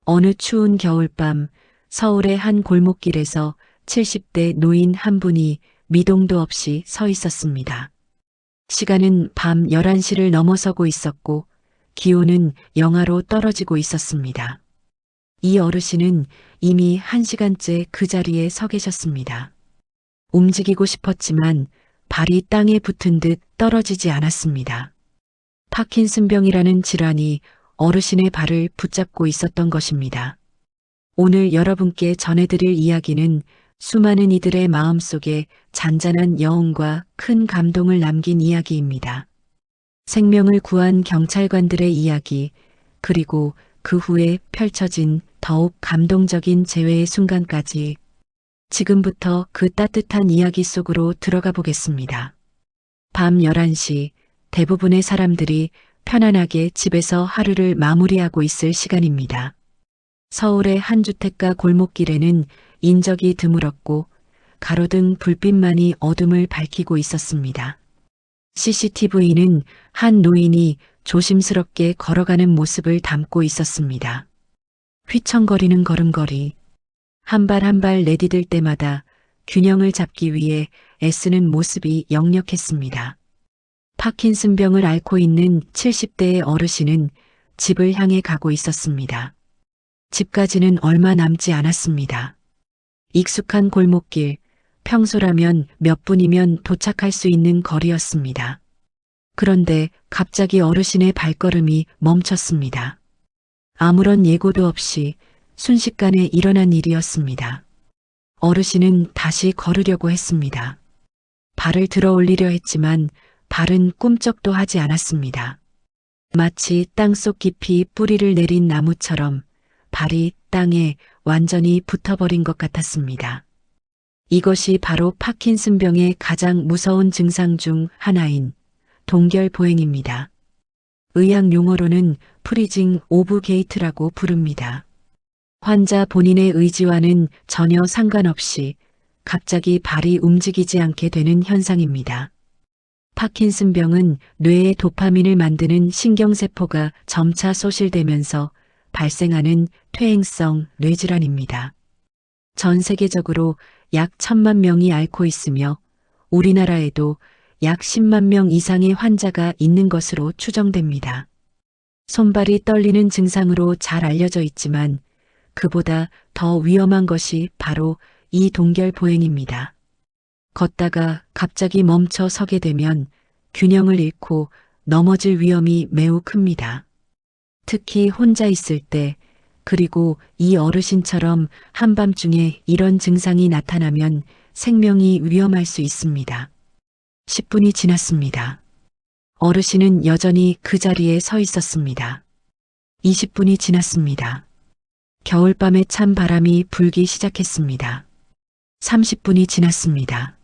어느 추운 겨울밤 서울의 한 골목길에서 70대 노인 한 분이 미동도 없이 서 있었습니다. 시간은 밤 11시를 넘어서고 있었고 기온은 영하로 떨어지고 있었습니다. 이 어르신은 이미 1시간째 그 자리에 서 계셨습니다. 움직이고 싶었지만 발이 땅에 붙은 듯 떨어지지 않았습니다. 파킨슨병이라는 질환이 어르신의 발을 붙잡고 있었던 것입니다. 오늘 여러분께 전해드릴 이야기는 수많은 이들의 마음속에 잔잔한 여운과 큰 감동을 남긴 이야기입니다. 생명을 구한 경찰관들의 이야기, 그리고 그 후에 펼쳐진 더욱 감동적인 재회의 순간까지 지금부터 그 따뜻한 이야기 속으로 들어가 보겠습니다. 밤 11시 대부분의 사람들이 편안하게 집에서 하루를 마무리하고 있을 시간입니다. 서울의 한 주택가 골목길에는 인적이 드물었고 가로등 불빛만이 어둠을 밝히고 있었습니다. CCTV는 한 노인이 조심스럽게 걸어가는 모습을 담고 있었습니다. 휘청거리는 걸음걸이, 한 발 한 발 내디딜 때마다 균형을 잡기 위해 애쓰는 모습이 역력했습니다. 파킨슨병을 앓고 있는 70대의 어르신은 집을 향해 가고 있었습니다. 집까지는 얼마 남지 않았습니다. 익숙한 골목길, 평소라면 몇 분이면 도착할 수 있는 거리였습니다. 그런데 갑자기 어르신의 발걸음이 멈췄습니다. 아무런 예고도 없이 순식간에 일어난 일이었습니다. 어르신은 다시 걸으려고 했습니다. 발을 들어 올리려 했지만 발은 꿈쩍도 하지 않았습니다. 마치 땅속 깊이 뿌리를 내린 나무처럼 발이 땅에 완전히 붙어버린 것 같았습니다. 이것이 바로 파킨슨병의 가장 무서운 증상 중 하나인 동결보행입니다. 의학 용어로는 프리징 오브 게이트라고 부릅니다. 환자 본인의 의지와는 전혀 상관없이 갑자기 발이 움직이지 않게 되는 현상입니다. 파킨슨병은 뇌에 도파민을 만드는 신경세포가 점차 소실되면서 발생하는 퇴행성 뇌질환입니다. 전 세계적으로 약 1,000만 명이 앓고 있으며 우리나라에도 약 10만 명 이상의 환자가 있는 것으로 추정됩니다. 손발이 떨리는 증상으로 잘 알려져 있지만 그보다 더 위험한 것이 바로 이 동결보행입니다. 걷다가 갑자기 멈춰 서게 되면 균형을 잃고 넘어질 위험이 매우 큽니다. 특히 혼자 있을 때, 그리고 이 어르신처럼 한밤중에 이런 증상이 나타나면 생명이 위험할 수 있습니다. 10분이 지났습니다. 어르신은 여전히 그 자리에 서 있었습니다. 20분이 지났습니다. 겨울밤에 찬 바람이 불기 시작했습니다. 30분이 지났습니다.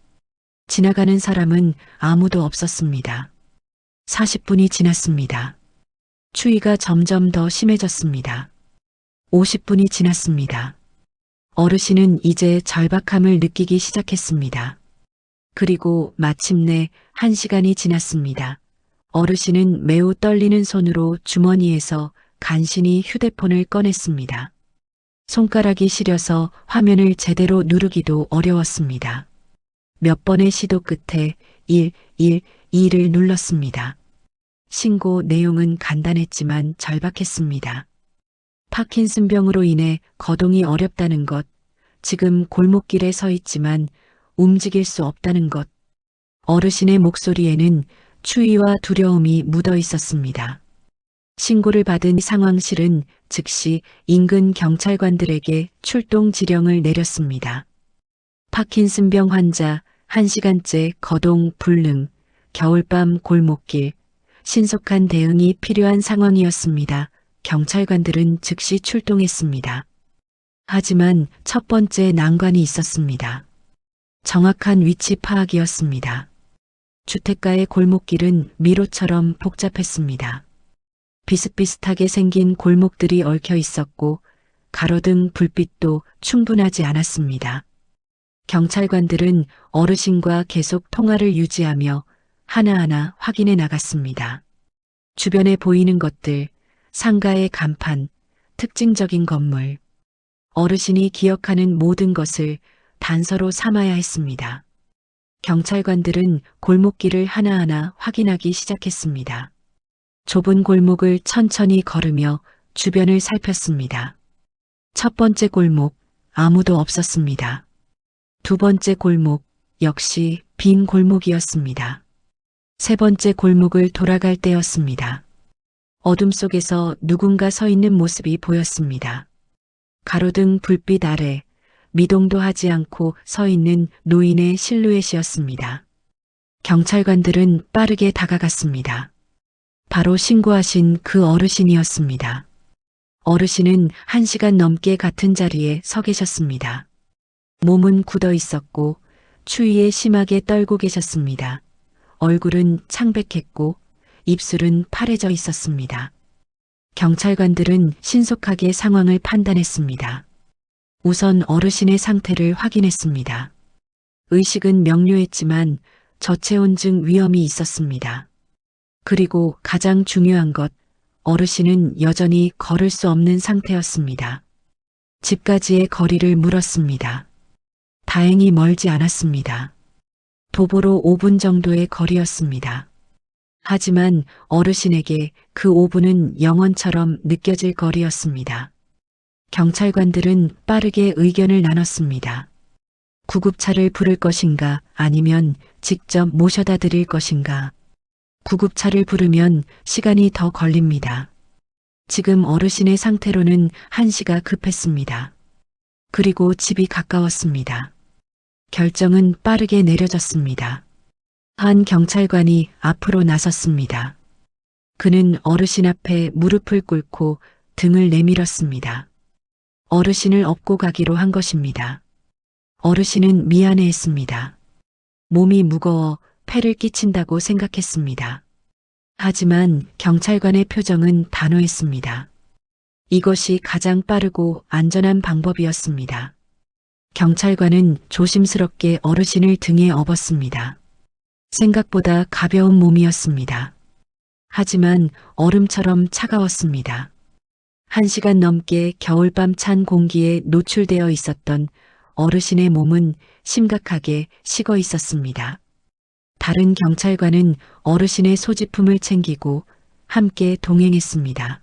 지나가는 사람은 아무도 없었습니다. 40분이 지났습니다. 추위가 점점 더 심해졌습니다. 50분이 지났습니다. 어르신은 이제 절박함을 느끼기 시작했습니다. 그리고 마침내 1시간이 지났습니다. 어르신은 매우 떨리는 손으로 주머니에서 간신히 휴대폰을 꺼냈습니다. 손가락이 시려서 화면을 제대로 누르기도 어려웠습니다. 몇 번의 시도 끝에 112를 눌렀습니다. 신고 내용은 간단했지만 절박했습니다. 파킨슨병으로 인해 거동이 어렵다는 것, 지금 골목길에 서 있지만 움직일 수 없다는 것. 어르신의 목소리에는 추위와 두려움이 묻어 있었습니다. 신고를 받은 상황실은 즉시 인근 경찰관들에게 출동 지령을 내렸습니다. 파킨슨병 환자 1시간째 거동 불능, 겨울밤 골목길, 신속한 대응이 필요한 상황이었습니다. 경찰관들은 즉시 출동했습니다. 하지만 첫 번째 난관이 있었습니다. 정확한 위치 파악이었습니다. 주택가의 골목길은 미로처럼 복잡했습니다. 비슷비슷하게 생긴 골목들이 얽혀 있었고 가로등 불빛도 충분하지 않았습니다. 경찰관들은 어르신과 계속 통화를 유지하며 하나하나 확인해 나갔습니다. 주변에 보이는 것들, 상가의 간판, 특징적인 건물. 어르신이 기억하는 모든 것을 단서로 삼아야 했습니다. 경찰관들은 골목길을 하나하나 확인하기 시작했습니다. 좁은 골목을 천천히 걸으며 주변을 살폈습니다. 첫 번째 골목, 아무도 없었습니다. 두 번째 골목, 역시 빈 골목이었습니다. 세 번째 골목을 돌아갈 때였습니다. 어둠 속에서 누군가 서 있는 모습이 보였습니다. 가로등 불빛 아래 미동도 하지 않고 서 있는 노인의 실루엣이었습니다. 경찰관들은 빠르게 다가갔습니다. 바로 신고하신 그 어르신이었습니다. 어르신은 1시간 넘게 같은 자리에 서 계셨습니다. 몸은 굳어 있었고 추위에 심하게 떨고 계셨습니다. 얼굴은 창백했고 입술은 파래져 있었습니다. 경찰관들은 신속하게 상황을 판단했습니다. 우선 어르신의 상태를 확인했습니다. 의식은 명료했지만 저체온증 위험이 있었습니다. 그리고 가장 중요한 것, 어르신은 여전히 걸을 수 없는 상태였습니다. 집까지의 거리를 물었습니다. 다행히 멀지 않았습니다. 도보로 5분 정도의 거리였습니다. 하지만 어르신에게 그 5분은 영원처럼 느껴질 거리였습니다. 경찰관들은 빠르게 의견을 나눴습니다. 구급차를 부를 것인가 아니면 직접 모셔다 드릴 것인가. 구급차를 부르면 시간이 더 걸립니다. 지금 어르신의 상태로는 한시가 급했습니다. 그리고 집이 가까웠습니다. 결정은 빠르게 내려졌습니다. 한 경찰관이 앞으로 나섰습니다. 그는 어르신 앞에 무릎을 꿇고 등을 내밀었습니다. 어르신을 업고 가기로 한 것입니다. 어르신은 미안해했습니다. 몸이 무거워 폐를 끼친다고 생각했습니다. 하지만 경찰관의 표정은 단호했습니다. 이것이 가장 빠르고 안전한 방법이었습니다. 경찰관은 조심스럽게 어르신을 등에 업었습니다. 생각보다 가벼운 몸이었습니다. 하지만 얼음처럼 차가웠습니다. 1시간 넘게 겨울밤 찬 공기에 노출되어 있었던 어르신의 몸은 심각하게 식어 있었습니다. 다른 경찰관은 어르신의 소지품을 챙기고 함께 동행했습니다.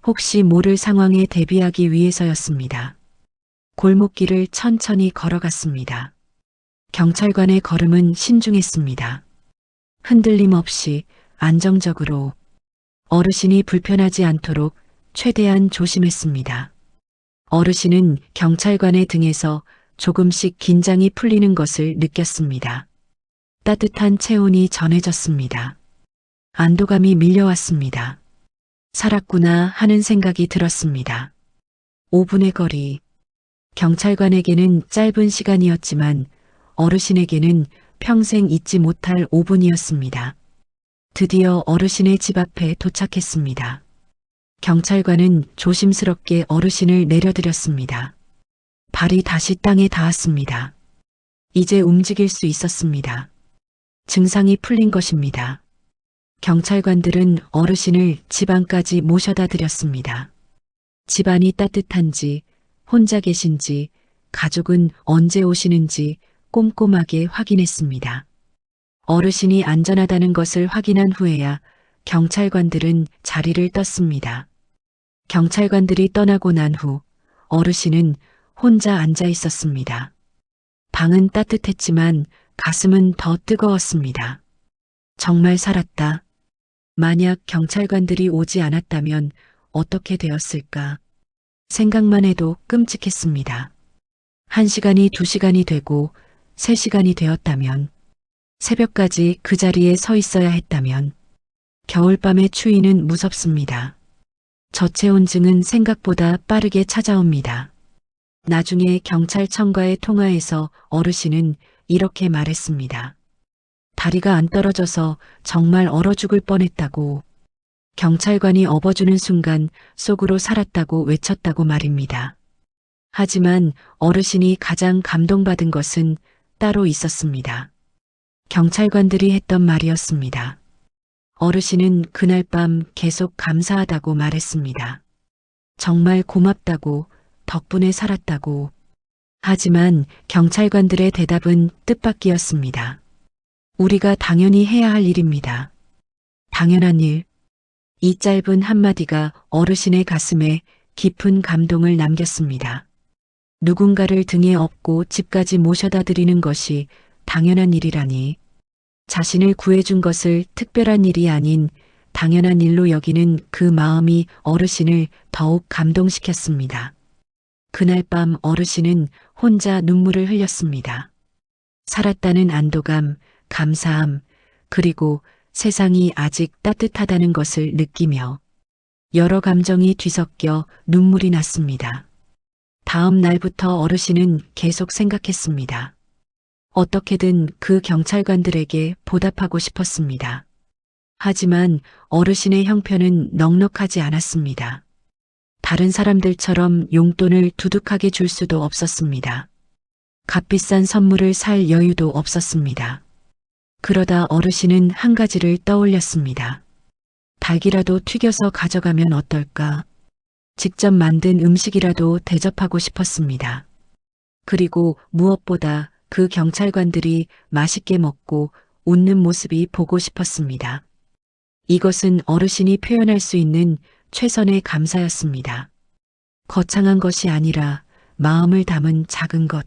혹시 모를 상황에 대비하기 위해서였습니다. 골목길을 천천히 걸어갔습니다. 경찰관의 걸음은 신중했습니다. 흔들림 없이 안정적으로 어르신이 불편하지 않도록 최대한 조심했습니다. 어르신은 경찰관의 등에서 조금씩 긴장이 풀리는 것을 느꼈습니다. 따뜻한 체온이 전해졌습니다. 안도감이 밀려왔습니다. 살았구나 하는 생각이 들었습니다. 5분의 거리. 경찰관에게는 짧은 시간이었지만 어르신에게는 평생 잊지 못할 5분이었습니다. 드디어 어르신의 집 앞에 도착했습니다. 경찰관은 조심스럽게 어르신을 내려드렸습니다. 발이 다시 땅에 닿았습니다. 이제 움직일 수 있었습니다. 증상이 풀린 것입니다. 경찰관들은 어르신을 집 안까지 모셔다 드렸습니다. 집안이 따뜻한지, 혼자 계신지, 가족은 언제 오시는지 꼼꼼하게 확인했습니다. 어르신이 안전하다는 것을 확인한 후에야 경찰관들은 자리를 떴습니다. 경찰관들이 떠나고 난 후 어르신은 혼자 앉아 있었습니다. 방은 따뜻했지만 가슴은 더 뜨거웠습니다. 정말 살았다. 만약 경찰관들이 오지 않았다면 어떻게 되었을까? 생각만 해도 끔찍했습니다. 1시간이 2시간이 되고 3시간이 되었다면, 새벽까지 그 자리에 서 있어야 했다면, 겨울밤의 추위는 무섭습니다. 저체온증은 생각보다 빠르게 찾아옵니다. 나중에 경찰청과의 통화에서 어르신은 이렇게 말했습니다. 다리가 안 떨어져서 정말 얼어 죽을 뻔했다고. 경찰관이 업어주는 순간 속으로 살았다고 외쳤다고 말입니다. 하지만 어르신이 가장 감동받은 것은 따로 있었습니다. 경찰관들이 했던 말이었습니다. 어르신은 그날 밤 계속 감사하다고 말했습니다. 정말 고맙다고, 덕분에 살았다고. 하지만 경찰관들의 대답은 뜻밖이었습니다. 우리가 당연히 해야 할 일입니다. 당연한 일. 이 짧은 한마디가 어르신의 가슴에 깊은 감동을 남겼습니다. 누군가를 등에 업고 집까지 모셔다 드리는 것이 당연한 일이라니. 자신을 구해준 것을 특별한 일이 아닌 당연한 일로 여기는 그 마음이 어르신을 더욱 감동시켰습니다. 그날 밤 어르신은 혼자 눈물을 흘렸습니다. 살았다는 안도감, 감사함, 그리고 세상이 아직 따뜻하다는 것을 느끼며 여러 감정이 뒤섞여 눈물이 났습니다. 다음 날부터 어르신은 계속 생각했습니다. 어떻게든 그 경찰관들에게 보답하고 싶었습니다. 하지만 어르신의 형편은 넉넉하지 않았습니다. 다른 사람들처럼 용돈을 두둑하게 줄 수도 없었습니다. 값비싼 선물을 살 여유도 없었습니다. 그러다 어르신은 한 가지를 떠올렸습니다. 닭이라도 튀겨서 가져가면 어떨까? 직접 만든 음식이라도 대접하고 싶었습니다. 그리고 무엇보다 그 경찰관들이 맛있게 먹고 웃는 모습이 보고 싶었습니다. 이것은 어르신이 표현할 수 있는 최선의 감사였습니다. 거창한 것이 아니라 마음을 담은 작은 것.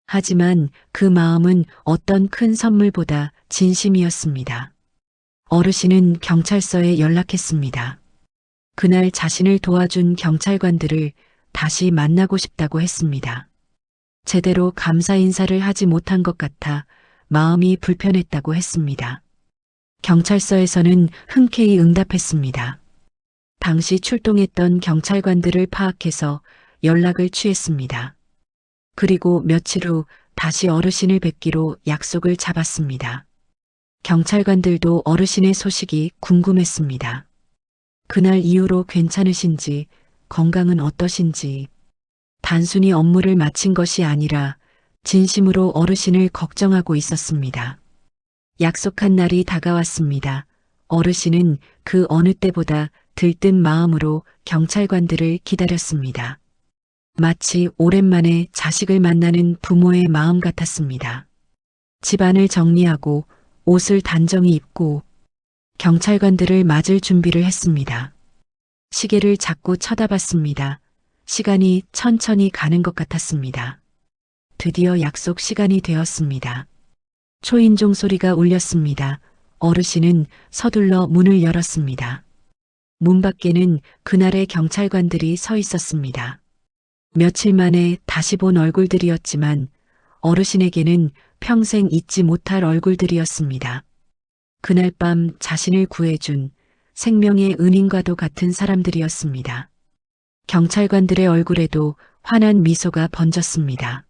하지만 그 마음은 어떤 큰 선물보다 진심이었습니다. 어르신은 경찰서에 연락했습니다. 그날 자신을 도와준 경찰관들을 다시 만나고 싶다고 했습니다. 제대로 감사 인사를 하지 못한 것 같아 마음이 불편했다고 했습니다. 경찰서에서는 흔쾌히 응답했습니다. 당시 출동했던 경찰관들을 파악해서 연락을 취했습니다. 그리고 며칠 후 다시 어르신을 뵙기로 약속을 잡았습니다. 경찰관들도 어르신의 소식이 궁금했습니다. 그날 이후로 괜찮으신지, 건강은 어떠신지, 단순히 업무를 마친 것이 아니라 진심으로 어르신을 걱정하고 있었습니다. 약속한 날이 다가왔습니다. 어르신은 그 어느 때보다 들뜬 마음으로 경찰관들을 기다렸습니다. 마치 오랜만에 자식을 만나는 부모의 마음 같았습니다. 집안을 정리하고 옷을 단정히 입고 경찰관들을 맞을 준비를 했습니다. 시계를 자꾸 쳐다봤습니다. 시간이 천천히 가는 것 같았습니다. 드디어 약속 시간이 되었습니다. 초인종 소리가 울렸습니다. 어르신은 서둘러 문을 열었습니다. 문 밖에는 그날의 경찰관들이 서 있었습니다. 며칠 만에 다시 본 얼굴들이었지만 어르신에게는 평생 잊지 못할 얼굴들이었습니다. 그날 밤 자신을 구해준 생명의 은인과도 같은 사람들이었습니다. 경찰관들의 얼굴에도 환한 미소가 번졌습니다.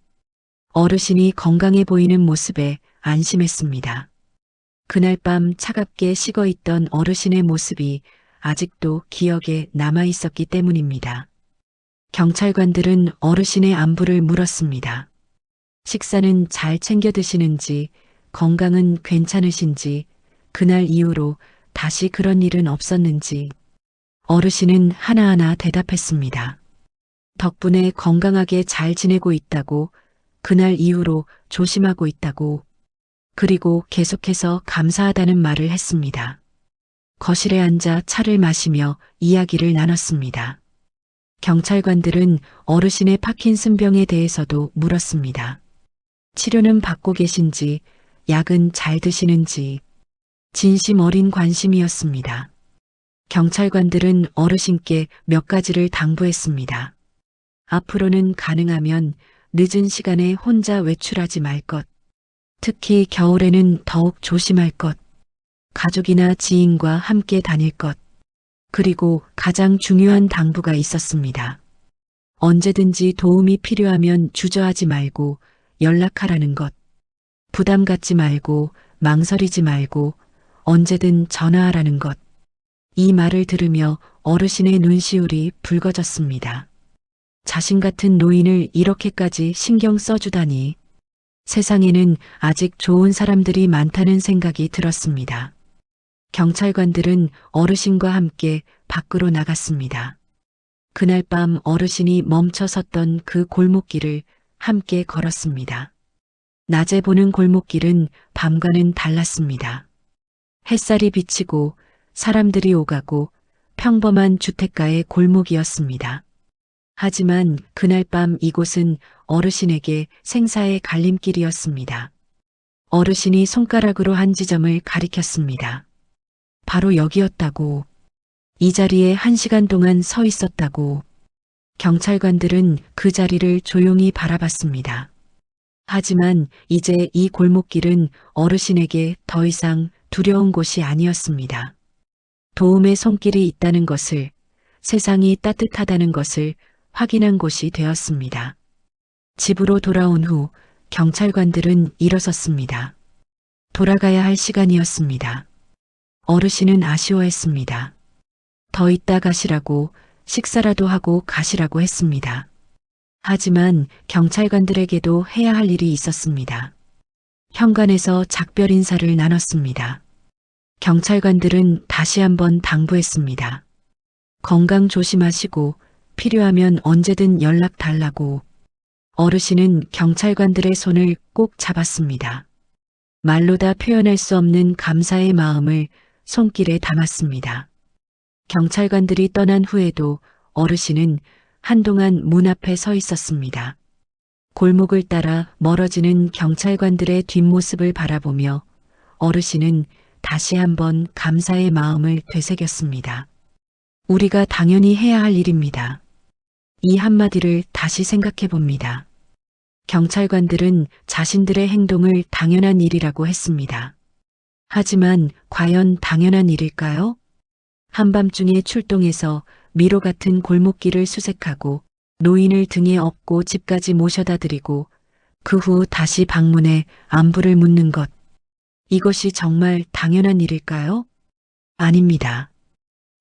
어르신이 건강해 보이는 모습에 안심했습니다. 그날 밤 차갑게 식어 있던 어르신의 모습이 아직도 기억에 남아 있었기 때문입니다. 경찰관들은 어르신의 안부를 물었습니다. 식사는 잘 챙겨 드시는지, 건강은 괜찮으신지, 그날 이후로 다시 그런 일은 없었는지. 어르신은 하나하나 대답했습니다. 덕분에 건강하게 잘 지내고 있다고, 그날 이후로 조심하고 있다고, 그리고 계속해서 감사하다는 말을 했습니다. 거실에 앉아 차를 마시며 이야기를 나눴습니다. 경찰관들은 어르신의 파킨슨병에 대해서도 물었습니다. 치료는 받고 계신지, 약은 잘 드시는지. 진심 어린 관심이었습니다. 경찰관들은 어르신께 몇 가지를 당부했습니다. 앞으로는 가능하면 늦은 시간에 혼자 외출하지 말 것. 특히 겨울에는 더욱 조심할 것. 가족이나 지인과 함께 다닐 것. 그리고 가장 중요한 당부가 있었습니다. 언제든지 도움이 필요하면 주저하지 말고 연락하라는 것. 부담 갖지 말고 망설이지 말고 언제든 전화하라는 것. 이 말을 들으며 어르신의 눈시울이 붉어졌습니다. 자신 같은 노인을 이렇게까지 신경 써주다니. 세상에는 아직 좋은 사람들이 많다는 생각이 들었습니다. 경찰관들은 어르신과 함께 밖으로 나갔습니다. 그날 밤 어르신이 멈춰 섰던 그 골목길을 함께 걸었습니다. 낮에 보는 골목길은 밤과는 달랐습니다. 햇살이 비치고 사람들이 오가고 평범한 주택가의 골목이었습니다. 하지만 그날 밤 이곳은 어르신에게 생사의 갈림길이었습니다. 어르신이 손가락으로 한 지점을 가리켰습니다. 바로 여기였다고. 이 자리에 1시간 동안 서 있었다고. 경찰관들은 그 자리를 조용히 바라봤습니다. 하지만 이제 이 골목길은 어르신에게 더 이상 두려운 곳이 아니었습니다. 도움의 손길이 있다는 것을, 세상이 따뜻하다는 것을 확인한 곳이 되었습니다. 집으로 돌아온 후 경찰관들은 일어섰습니다. 돌아가야 할 시간이었습니다. 어르신은 아쉬워했습니다. 더 있다 가시라고, 식사라도 하고 가시라고 했습니다. 하지만 경찰관들에게도 해야 할 일이 있었습니다. 현관에서 작별 인사를 나눴습니다. 경찰관들은 다시 한번 당부했습니다. 건강 조심하시고 필요하면 언제든 연락 달라고. 어르신은 경찰관들의 손을 꼭 잡았습니다. 말로 다 표현할 수 없는 감사의 마음을 손길에 담았습니다. 경찰관들이 떠난 후에도 어르신은 한동안 문 앞에 서 있었습니다. 골목을 따라 멀어지는 경찰관들의 뒷모습을 바라보며 어르신은 다시 한번 감사의 마음을 되새겼습니다. 우리가 당연히 해야 할 일입니다. 이 한마디를 다시 생각해 봅니다. 경찰관들은 자신들의 행동을 당연한 일이라고 했습니다. 하지만 과연 당연한 일일까요? 한밤중에 출동해서 미로 같은 골목길을 수색하고 노인을 등에 업고 집까지 모셔다 드리고 그 후 다시 방문해 안부를 묻는 것. 이것이 정말 당연한 일일까요? 아닙니다.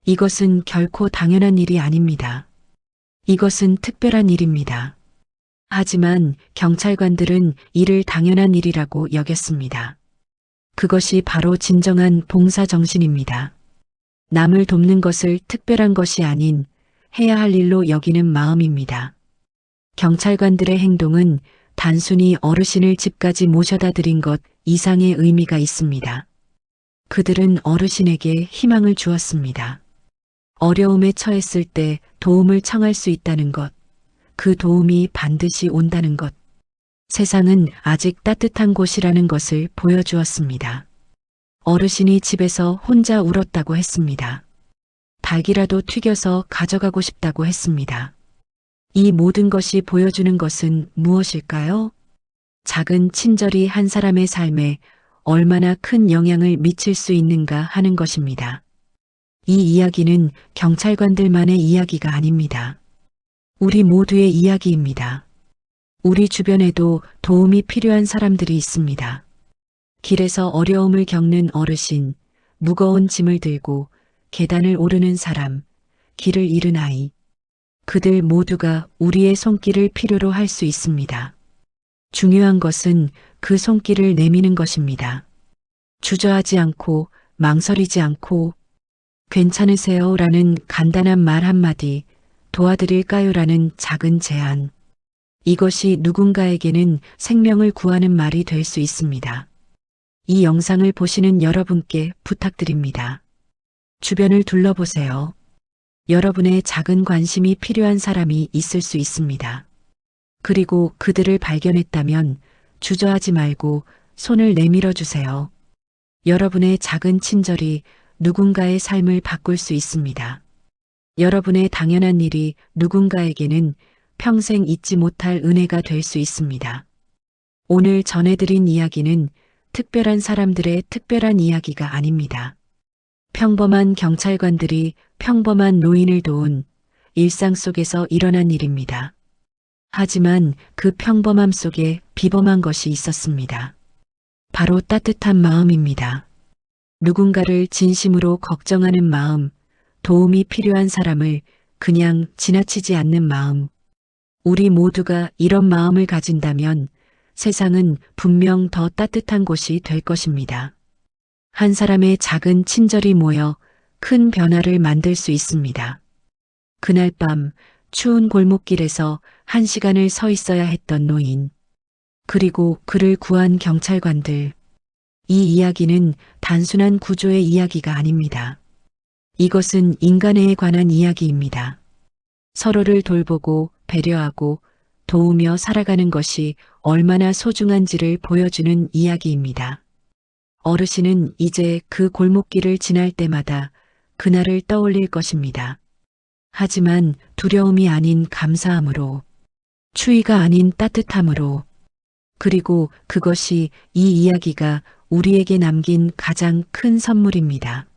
이것은 결코 당연한 일이 아닙니다. 이것은 특별한 일입니다. 하지만 경찰관들은 이를 당연한 일이라고 여겼습니다. 그것이 바로 진정한 봉사 정신입니다. 남을 돕는 것을 특별한 것이 아닌 해야 할 일로 여기는 마음입니다. 경찰관들의 행동은 단순히 어르신을 집까지 모셔다 드린 것 이상의 의미가 있습니다. 그들은 어르신에게 희망을 주었습니다. 어려움에 처했을 때 도움을 청할 수 있다는 것, 그 도움이 반드시 온다는 것, 세상은 아직 따뜻한 곳이라는 것을 보여주었습니다. 어르신이 집에서 혼자 울었다고 했습니다. 닭이라도 튀겨서 가져가고 싶다고 했습니다. 이 모든 것이 보여주는 것은 무엇일까요? 작은 친절이 한 사람의 삶에 얼마나 큰 영향을 미칠 수 있는가 하는 것입니다. 이 이야기는 경찰관들만의 이야기가 아닙니다. 우리 모두의 이야기입니다. 우리 주변에도 도움이 필요한 사람들이 있습니다. 길에서 어려움을 겪는 어르신, 무거운 짐을 들고 계단을 오르는 사람, 길을 잃은 아이. 그들 모두가 우리의 손길을 필요로 할 수 있습니다. 중요한 것은 그 손길을 내미는 것입니다. 주저하지 않고 망설이지 않고 괜찮으세요? 라는 간단한 말 한마디, 도와드릴까요? 라는 작은 제안. 이것이 누군가에게는 생명을 구하는 말이 될 수 있습니다. 이 영상을 보시는 여러분께 부탁드립니다. 주변을 둘러보세요. 여러분의 작은 관심이 필요한 사람이 있을 수 있습니다. 그리고 그들을 발견했다면 주저하지 말고 손을 내밀어 주세요. 여러분의 작은 친절이 누군가의 삶을 바꿀 수 있습니다. 여러분의 당연한 일이 누군가에게는 평생 잊지 못할 은혜가 될 수 있습니다. 오늘 전해드린 이야기는 특별한 사람들의 특별한 이야기가 아닙니다. 평범한 경찰관들이 평범한 노인을 도운 일상 속에서 일어난 일입니다. 하지만 그 평범함 속에 비범한 것이 있었습니다. 바로 따뜻한 마음입니다. 누군가를 진심으로 걱정하는 마음, 도움이 필요한 사람을 그냥 지나치지 않는 마음. 우리 모두가 이런 마음을 가진다면 세상은 분명 더 따뜻한 곳이 될 것입니다. 한 사람의 작은 친절이 모여 큰 변화를 만들 수 있습니다. 그날 밤 추운 골목길에서 1시간을 서 있어야 했던 노인, 그리고 그를 구한 경찰관들. 이 이야기는 단순한 구조의 이야기가 아닙니다. 이것은 인간애에 관한 이야기입니다. 서로를 돌보고 배려하고 도우며 살아가는 것이 얼마나 소중한지를 보여주는 이야기입니다. 어르신은 이제 그 골목길을 지날 때마다 그날을 떠올릴 것입니다. 하지만 두려움이 아닌 감사함으로, 추위가 아닌 따뜻함으로, 그리고 그것이 이 이야기가 우리에게 남긴 가장 큰 선물입니다.